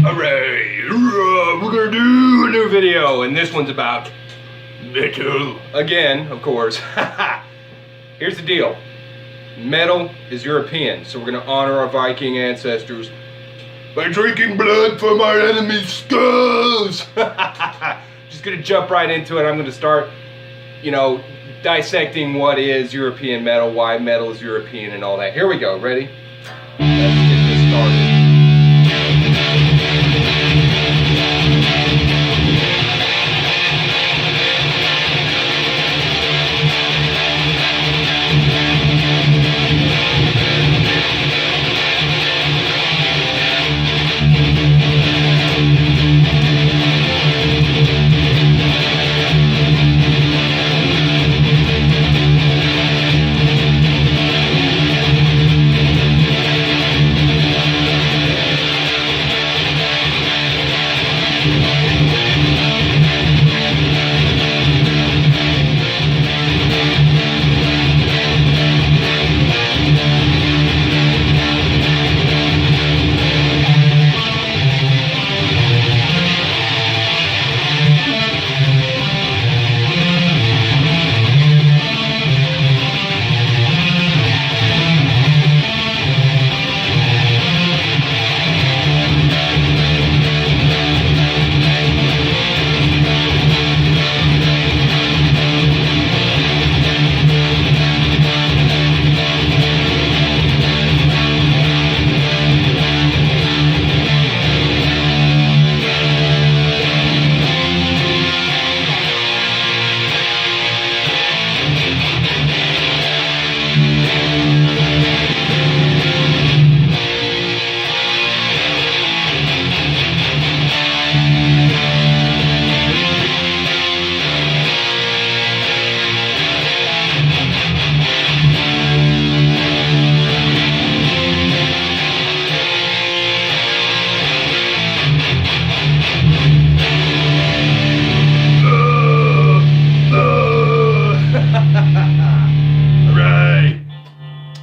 Alright, we're gonna do a new video, and this one's about metal. Again, of course. Here's the deal. Metal is European, so we're gonna honor our Viking ancestors by drinking blood from our enemies' skulls. Just gonna jump right into it. I'm gonna start, dissecting what is European metal, why metal is European, and all that. Here we go. Ready? Let's get this started.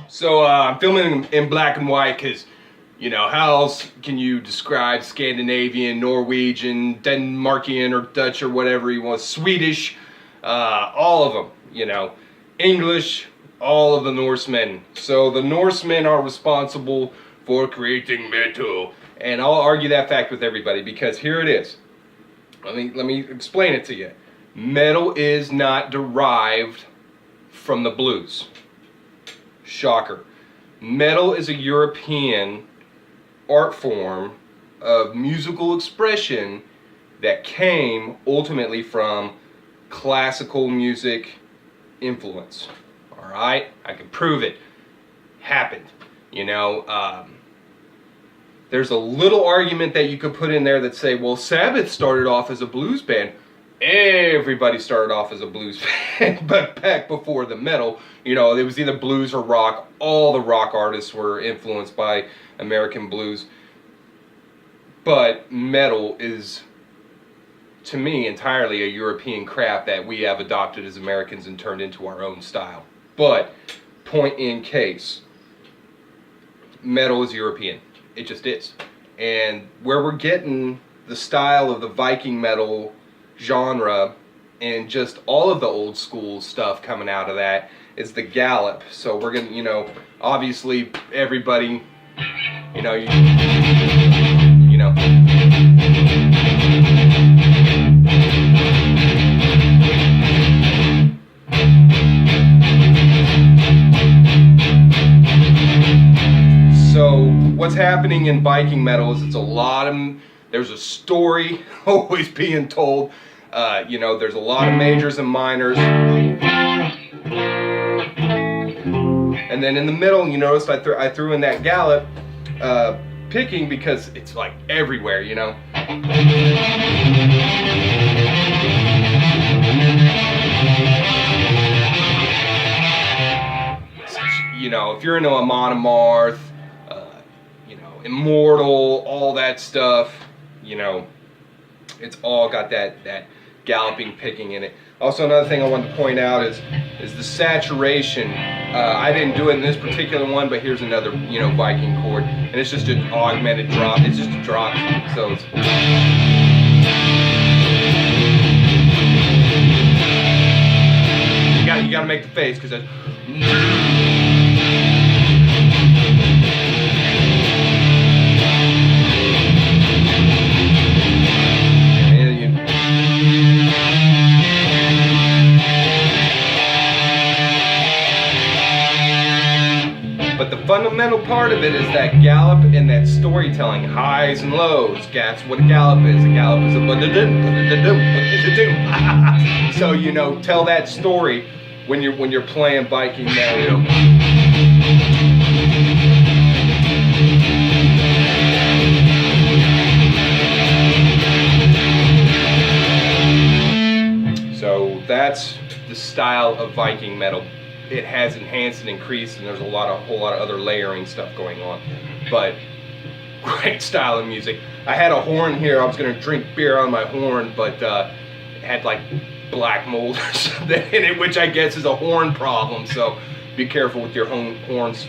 So I'm filming in black and white because, how else can you describe Scandinavian, Norwegian, Denmarkian, or Dutch, or whatever you want, Swedish, all of them, English, all of the Norsemen. So the Norsemen are responsible for creating metal, and I'll argue that fact with everybody because here it is. Let me explain it to you. Metal is not derived from the blues. Shocker. Metal is a European art form of musical expression that came ultimately from classical music influence. Alright? I can prove it. Happened. There's a little argument that you could put in there that say, well, Sabbath started off as a blues band. Everybody started off as a blues band, but back before the metal, it was either blues or rock. All the rock artists were influenced by American blues. But metal is, to me, entirely a European craft that we have adopted as Americans and turned into our own style. But, point in case, metal is European. It just is. And where we're getting the style of the Viking metal genre and just all of the old school stuff coming out of that is the gallop. So we're gonna, obviously everybody, So what's happening in Viking metal is there's a story always being told. There's a lot of majors and minors. And then in the middle, you notice I threw in that gallop picking because it's like everywhere, If you're into Amon Amarth, Immortal, all that stuff, it's all got that galloping picking in it. Also, another thing I wanted to point out is is the saturation. I didn't do it in this particular one, but here's another, you know, Viking chord, and it's just an augmented drop. It's just a drop, so it's. You gotta make the face, because that's. But the fundamental part of it is that gallop and that storytelling, highs and lows. That's what a gallop is. A gallop is a so, you know, tell that story when you're playing Viking Metal. So that's the style of Viking Metal. It has enhanced and increased, and there's a whole lot of other layering stuff going on. But great style of music. I had a horn here. I was gonna drink beer on my horn, but it had like black mold or something in it, which I guess is a horn problem. So be careful with your horns,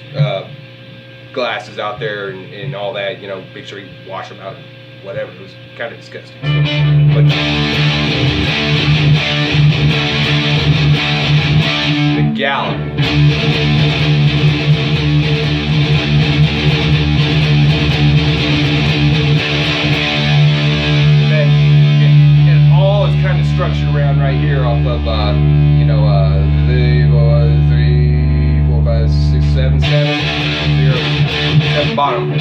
glasses out there and all that. You know, make sure you wash them out. Whatever. It was kind of disgusting. So, but the gallop. And it all is kind of structured around right here off of, you know, 3, 4, 5, 6, 7, 7, 0, bottom.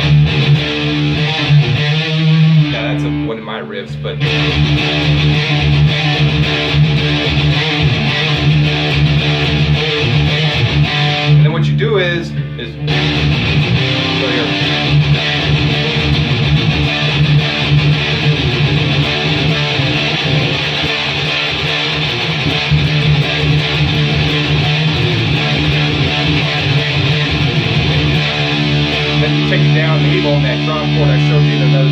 Yeah, that's one of my riffs, but. And then what you do is so here. Then you take it down, leave on that drum chord I showed you in another.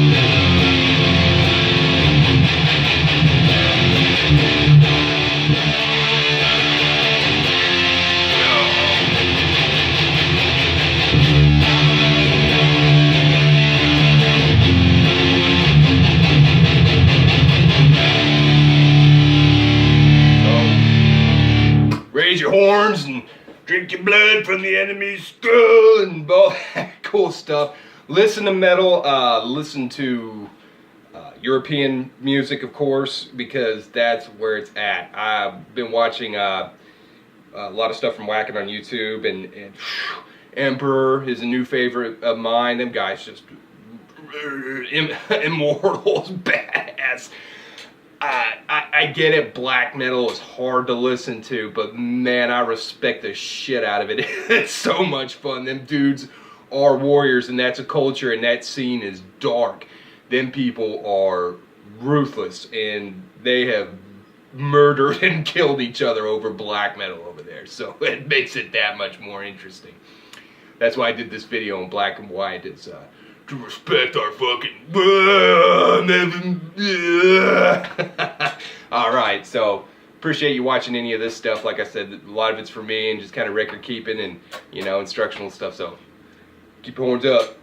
Raise your horns and drink your blood from the enemy's skull and all that cool stuff. Listen to metal, listen to European music, of course, because that's where it's at. I've been watching a lot of stuff from Whacking on YouTube, and Emperor is a new favorite of mine. Them guys just immortals, badass. I get it, black metal is hard to listen to, but man, I respect the shit out of it. It's so much fun. Them dudes are warriors, and that's a culture, and that scene is dark. Them people are ruthless, and they have murdered and killed each other over black metal over there, so it makes it that much more interesting. That's why I did this video in black and white. It's to respect our fucking alright, so appreciate you watching any of this stuff. Like I said, a lot of it's for me and just kind of record keeping and, you know, instructional stuff, so keep your horns up.